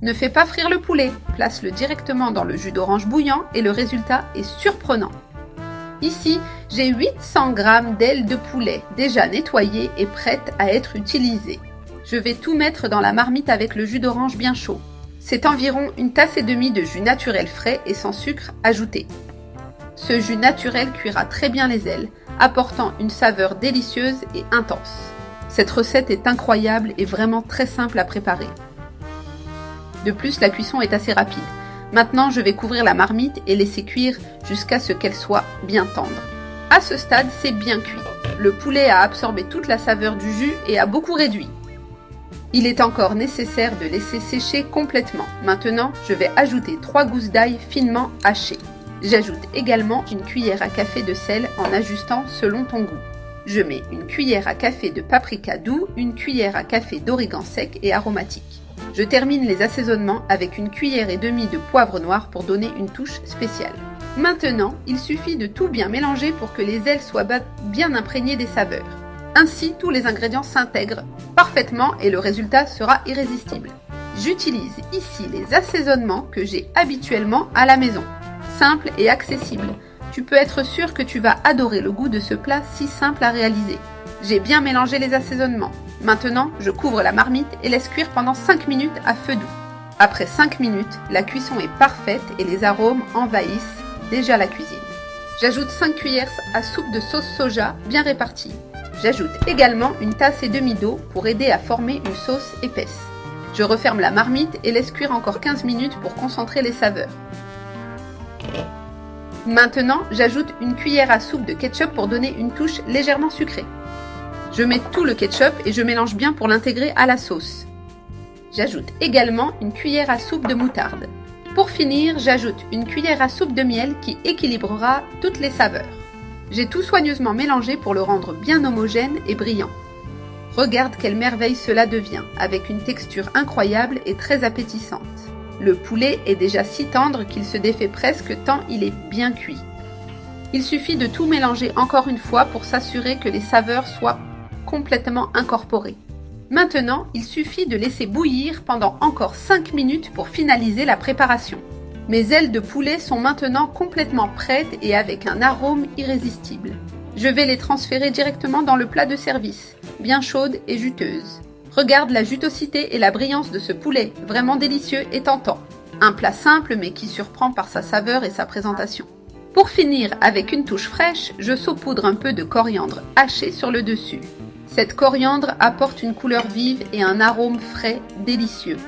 Ne fais pas frire le poulet, place-le directement dans le jus d'orange bouillant et le résultat est surprenant. Ici, j'ai 800 g d'ailes de poulet déjà nettoyées et prêtes à être utilisées. Je vais tout mettre dans la marmite avec le jus d'orange bien chaud. C'est environ 1,5 tasses de jus naturel frais et sans sucre ajouté. Ce jus naturel cuira très bien les ailes, apportant une saveur délicieuse et intense. Cette recette est incroyable et vraiment très simple à préparer. De plus, la cuisson est assez rapide. Maintenant, je vais couvrir la marmite et laisser cuire jusqu'à ce qu'elle soit bien tendre. À ce stade, c'est bien cuit. Le poulet a absorbé toute la saveur du jus et a beaucoup réduit. Il est encore nécessaire de laisser sécher complètement. Maintenant, je vais ajouter 3 gousses d'ail finement hachées. J'ajoute également une cuillère à café de sel en ajustant selon ton goût. Je mets une cuillère à café de paprika doux, une cuillère à café d'origan sec et aromatique. Je termine les assaisonnements avec une cuillère et demie de poivre noir pour donner une touche spéciale. Maintenant, il suffit de tout bien mélanger pour que les ailes soient bien imprégnées des saveurs. Ainsi, tous les ingrédients s'intègrent parfaitement et le résultat sera irrésistible. J'utilise ici les assaisonnements que j'ai habituellement à la maison. Simple et accessible. Tu peux être sûr que tu vas adorer le goût de ce plat si simple à réaliser. J'ai bien mélangé les assaisonnements. Maintenant, je couvre la marmite et laisse cuire pendant 5 minutes à feu doux. Après 5 minutes, la cuisson est parfaite et les arômes envahissent déjà la cuisine. J'ajoute 5 cuillères à soupe de sauce soja bien répartie. J'ajoute également 1,5 tasses d'eau pour aider à former une sauce épaisse. Je referme la marmite et laisse cuire encore 15 minutes pour concentrer les saveurs. Maintenant, j'ajoute une cuillère à soupe de ketchup pour donner une touche légèrement sucrée. Je mets tout le ketchup et je mélange bien pour l'intégrer à la sauce. J'ajoute également une cuillère à soupe de moutarde. Pour finir, j'ajoute une cuillère à soupe de miel qui équilibrera toutes les saveurs. J'ai tout soigneusement mélangé pour le rendre bien homogène et brillant. Regarde quelle merveille cela devient, avec une texture incroyable et très appétissante. Le poulet est déjà si tendre qu'il se défait presque tant il est bien cuit. Il suffit de tout mélanger encore une fois pour s'assurer que les saveurs soient complètement incorporées. Maintenant, il suffit de laisser bouillir pendant encore 5 minutes pour finaliser la préparation. Mes ailes de poulet sont maintenant complètement prêtes et avec un arôme irrésistible. Je vais les transférer directement dans le plat de service, bien chaude et juteuse. Regarde la jutosité et la brillance de ce poulet, vraiment délicieux et tentant. Un plat simple mais qui surprend par sa saveur et sa présentation. Pour finir avec une touche fraîche, je saupoudre un peu de coriandre haché sur le dessus. Cette coriandre apporte une couleur vive et un arôme frais délicieux.